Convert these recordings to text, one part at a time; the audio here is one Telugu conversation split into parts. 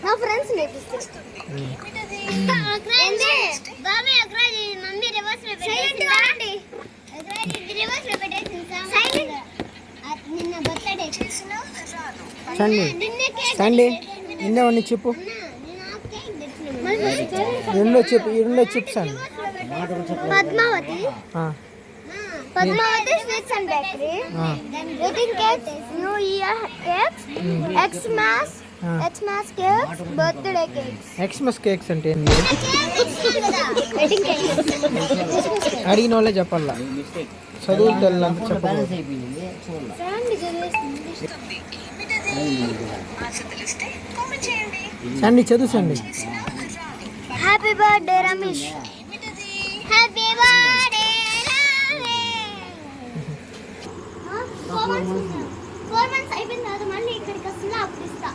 నా ఫ్రెండ్స్ నేర్పిస్తారు. సండే నిన్న చెప్పు, రెండో చెప్పు Sandy. Padmavathi sweets and bakery, wedding cakes, New Year cakes, Xmas cakes, birthday cakes. Xmas cakes అంటే ఏంటి? వెడ్డింగ్ కేక్స్ అడిగిన వాళ్ళే చెప్పాలా, చదువు తెల్లంత చెప్పాలి. సండి చదువు Sandy. Happy birthday Ramesh. Happy birthday 4 months అయిపోయిన తర్వాత మళ్ళీ ఇక్కడికి వస్తున్నా, అప్పుడు ఇస్తా.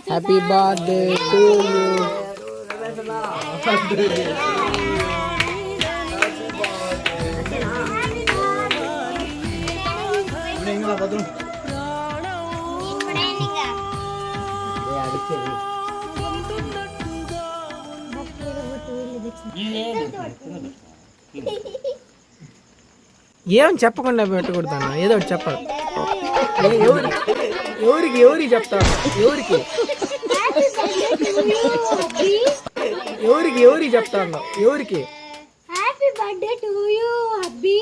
Happy birthday to you. ఏం చెప్పకుండా పెట్టకూడదన్నా, ఏదో ఒకటి చెప్పాలి. ఎవరికి చెప్తాను? ఎవరికి చెప్తాను? ఎవరికి? Happy birthday to you hubby.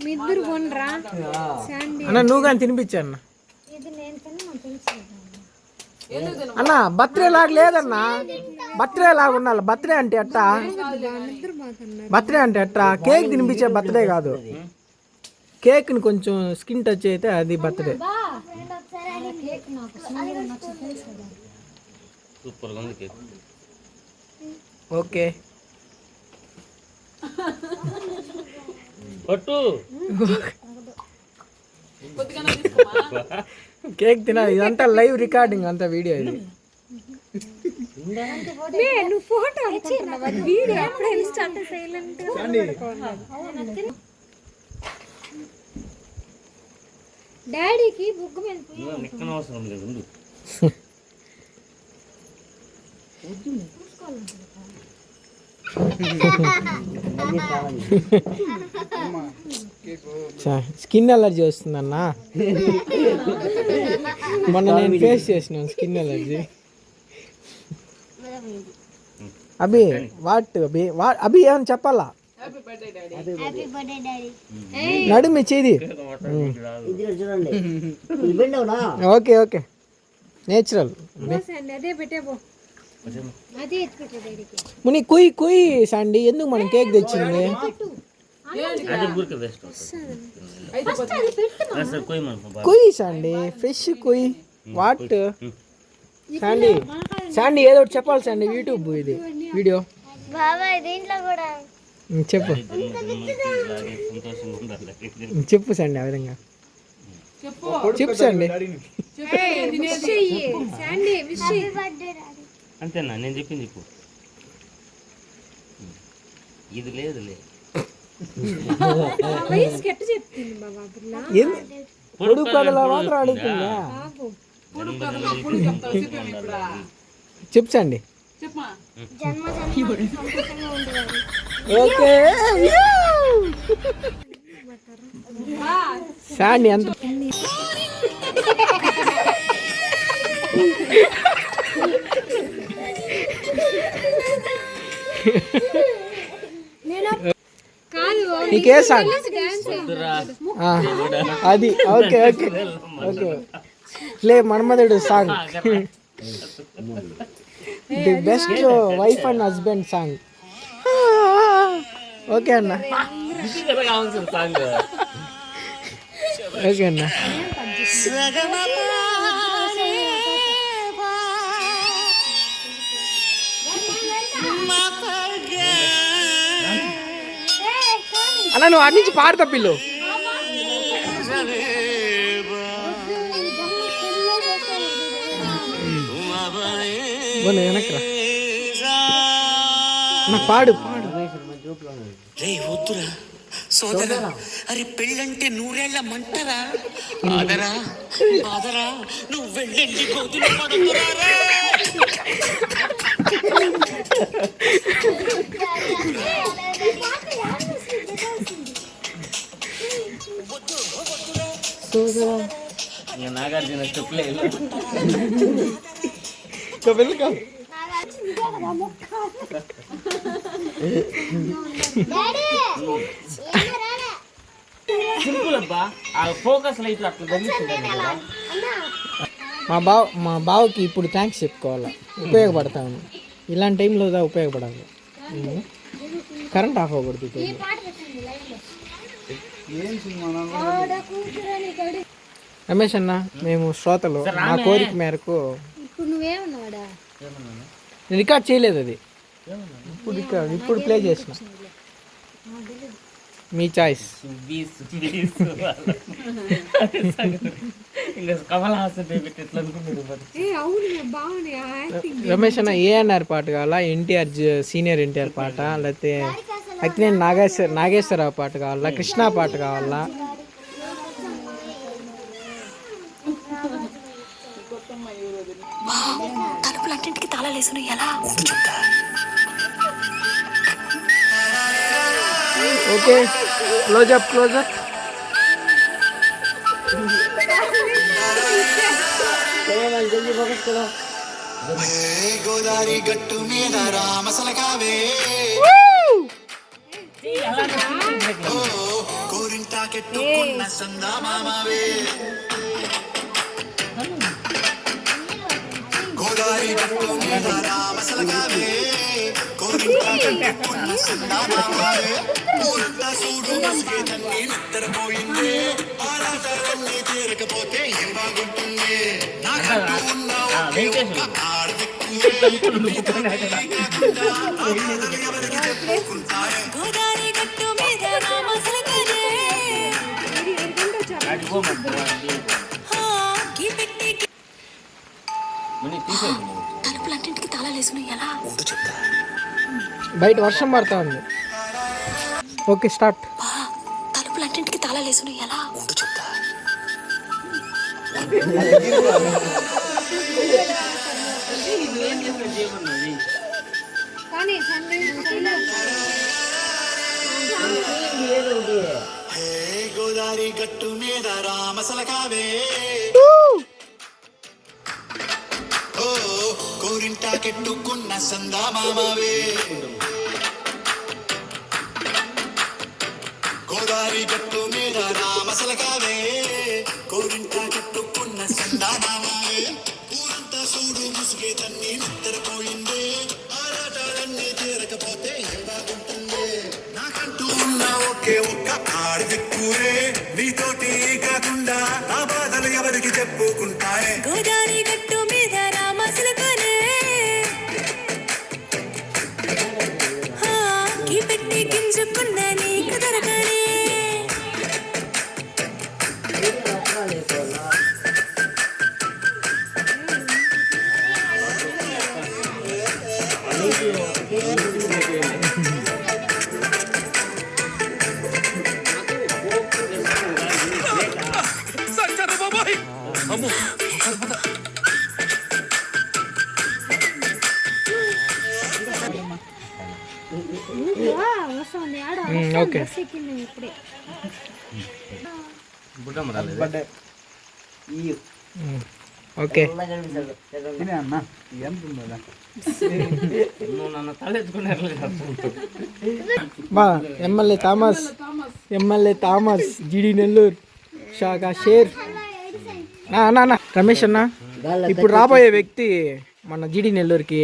మిద్దరు కొనరా అన్న, నువ్వు కానీ తినిపించా అన్న. అన్న బర్త్డే లాగా లేదన్నా, బర్త్డే లాగా ఉండాలి. బర్త్డే అంటే ఎట్టా? కేక్ తినిపించే బర్త్డే కాదు. కేక్ని కొంచెం స్కిన్ టచ్ అయితే అది బర్త్డే. ఓకే కేక్ తినాలి. ఇదంతా లైవ్ రికార్డింగ్, అంతా వీడియో ఇది. నువ్వు ఫోటో వీడియో అప్పుడే ఇన్స్టా సైలెంట్. డాడీకి బుక్ మీద అవసరం లేదు. స్కిన్ అలర్జీ వస్తుందన్నా. మొన్న నేను ఫేస్ చేసినాను స్కిన్ అలర్జీ. అభి అభి ఏమని చెప్పాలా? నడుమి చేది. Okay natural. ముని కుయ్ సండి, ఎందుకు మనం కేక్ తెచ్చింది? కుయ్ సండి, ఫ్రెష్ కుయ్. వాట్ శాండీ ఏదో ఒకటి చెప్పాలి సండి. యూట్యూబ్ ఇది వీడియో. చెప్పు సండి, ఆ విధంగా చెప్పు సండి. అంతేనా? నేను చెప్పింది చెప్పు. ఇది లేదులే. పొడుగు కథలా మాత్రం అడుగుతుందా? చెప్పండి. ఓకే శాండీ అంత నీకే సాంగ్ అది? ఓకే లే Manmadhudu song, the best wife and husband song. Okay అన్న. ఓకే అన్న. అన్న నువ్వు అటు నుంచి పాడతా పిల్లు. వన్ వెనక్రా నా పాడు పాడు రే వద్దురా సోదరా, అరే పెళ్ళంటే నూరేళ్ల మంటరా. ఆదరా ఆదరా, నువ్వు వెళ్ళండి గోతులు పడుతురా రే. ఇంకా నాగార్జున స్టెప్లే వెళ్ళుకో సింపుల్ అబ్బా. ఆ ఫోకస్ లైట్ అట్లా గమనిస్తుంది. మా బావకి ఇప్పుడు థ్యాంక్స్ చెప్పుకోవాలా, ఉపయోగపడతాను. ఇలాంటి టైంలో ఉపయోగపడాలి. కరెంట్ ఆఫ్ అవ్వకూడదు. రమేష్ అన్న, మేము శ్రోతలు, మా కోరిక మేరకు ఇప్పుడు నువ్వేమన్నావాడా? నేను రికార్డ్ చేయలేదు, అది ఇప్పుడు ప్లే చేసిన. మీ చాయిస్. ఇంకా కమల్ హాసన్ పెట్టి ఎట్లా అనుకుంటున్నారు? అవును బాగుంది యాక్టింగ్. రమేష్ అన్న ఏఎన్ఆర్ పాట కావాలా, ఎన్టీఆర్ సీనియర్ ఎన్టీఆర్ పాట, లేకపోతే అక్కినేని నాగేశ్వరరావు పాట కావాలా, కృష్ణ పాట కావాలా? తలుపులన్నింటికి తాళాలేసును ఎలా? Okay, closeup closeup. గోదావరి గట్టు మీద రామసలకావే, కోరింటాకెట్టుకున్న సందా మామావే. గోదావరి గట్టు మీద రామసలకావే, కోరింటాకెట్టుకున్న సందా మామావే. ఊరంతా చూడు ముసిగే తన్ని నిద్రపోయింది, ఆరాటాలన్నీ తీరకపోతే ఏం బాగుంటుంది. నాకంటూ ఉన్న ఒకే ఒక్క ఆడదిక్కువే, గోదావరి గట్టు మీద రామసలకావే. తలుపులన్నింటికి తాళాలేసును ఎలా? ఉండు చెప్తా. బయట వర్షం పడతా ఉంది. Okay start. తలుపులన్నింటికి తాళాలేసును ఎలా? ఉండు చెప్తా. కానీ సండే గోదావరి గట్టు మీద రామసలకావే, ఓ కోరింటాకెట్టుకున్న సందా మామావే. గోదావరి గట్టు మీద రామసలకావే, కోరింటాకెట్టుకున్న సందా మామావే. ఊరంతా చూడు ముసిగే తన్ని నిద్రపోయింది, ఆరాటాలన్నీ తీరకపోతే ఏం బాగుంటుంది. నాకంటూ ఉన్న ఒకే ఒక్క ఆడదిక్కువే, నీతోటి కాకుండా నా బాధలు ఎవరికి చెప్పుకుంటాయే. గోదావరి గట్టు మీద రామసలకానే, పెట్టి గింజుకున్న నీకు దొరకనే. వస్తుంది ఆడ ఓకే ఇప్పుడే ఓకే. బా ఎమ్మెల్యే థామస్ జిడి నెల్లూరు షాగా షేర్. రమేష్ అన్న, ఇప్పుడు రాబోయే వ్యక్తి మన జిడి నెల్లూరుకి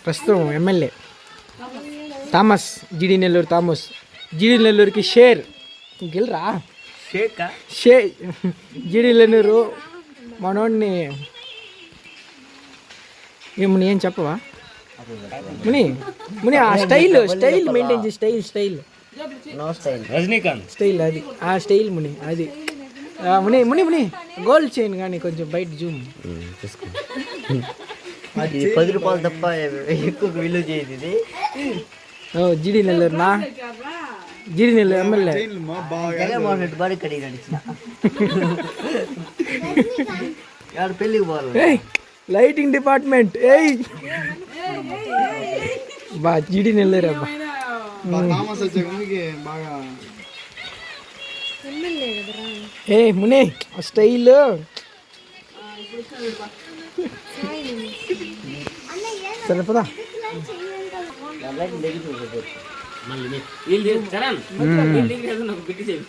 ప్రస్తుతం ఎమ్మెల్యే థామస్, జిడి నెల్లూరుకి షేర్. గెలరా జిడి నెల్లూరు మనోడిని. ఏముని ఏం చెప్పవా ముని? ఆ స్టైల్ మెయింటైన్ చేసి స్టైల్ రజనీకాంత్ స్టైల్ అది, ఆ స్టైల్ ముని అది. ముని గోల్డ్ చైన్ కానీ కొంచెం బయట జూమ్. ఇది 10 రూపాయలు తప్ప ఎక్కువ విలువ చేయదు ఇది. ఓ జిడి నెల్లూరునా? GD Nellore MLA Jaganmohan Reddy body కడిగి నడిచిన ఎవరు పెళ్ళికి పోవాలి. ఏయ్ లైటింగ్ డిపార్ట్మెంట్ ఏయ్ బా జిడి నెల్లూరు అబ్బా. ఏ మునే స్టైల్ సరే పదా. మళ్ళీ వీళ్ళు చరణ్ వీళ్ళు నాకు బిట్టి చేయి.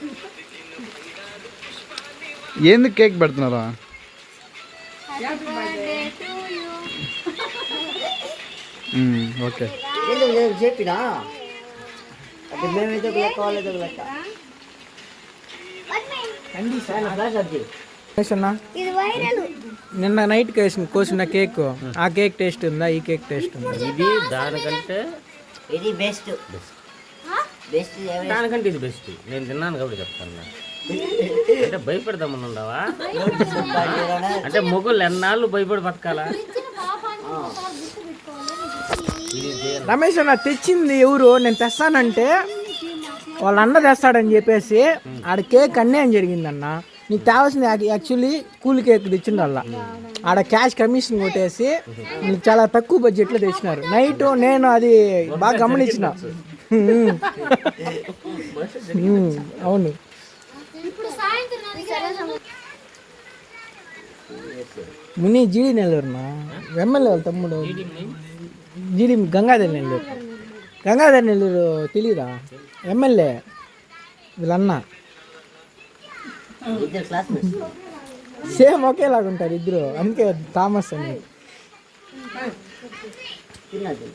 ఎందుకు కేక్ పెడుతున్నారా? ఓకే చెప్పినా అంటే మేమైతే ఒక లెక్క వాళ్ళైతే ఒక లెక్క. అన్నా ఇది వైరల్. నిన్న నైట్ కోసిన కేక్ ఆ కేక్ టేస్ట్ ఉందా? ఈ కేక్ టేస్ట్ ఉందా? ఇది దానికంటే ఇది బెస్ట్ బెస్ట్ దానికంటే ఇది బెస్ట్. నేను తిన్నాను కాబట్టి చెప్తాను. అంటే భయపడదామని ఉండవా? అంటే మొగుళ్ళు ఎన్నాళ్ళు భయపడి బతకాలా? రమేష్ అన్న తెచ్చింది ఎవరు? నేను తెస్తానంటే వాళ్ళ అన్న తెస్తాడని చెప్పేసి ఆడ కేక్ అన్యాయం జరిగిందన్న. నీకు కావాల్సింది యాక్చువల్లీ కూల్ కేక్ తెచ్చిండల్లా. ఆడ క్యాష్ కమిషన్ కొట్టేసి నీకు చాలా తక్కువ బడ్జెట్లో తెచ్చినారు. నైట్ నేను అది బాగా గమనించిన. అవును ముని జీడి నెల్లూరునా? ఎమ్మెల్యే వాళ్ళ తమ్ముడు జీడి గంగాధర్ నెల్లూరు. గంగాధర్ నెల్లూరు తెలీదా? ఎమ్మెల్యే వీళ్ళన్న సేమ్ ఒకేలాగా ఉంటారు ఇద్దరు. అందుకే థామస్ అని. తిన్నది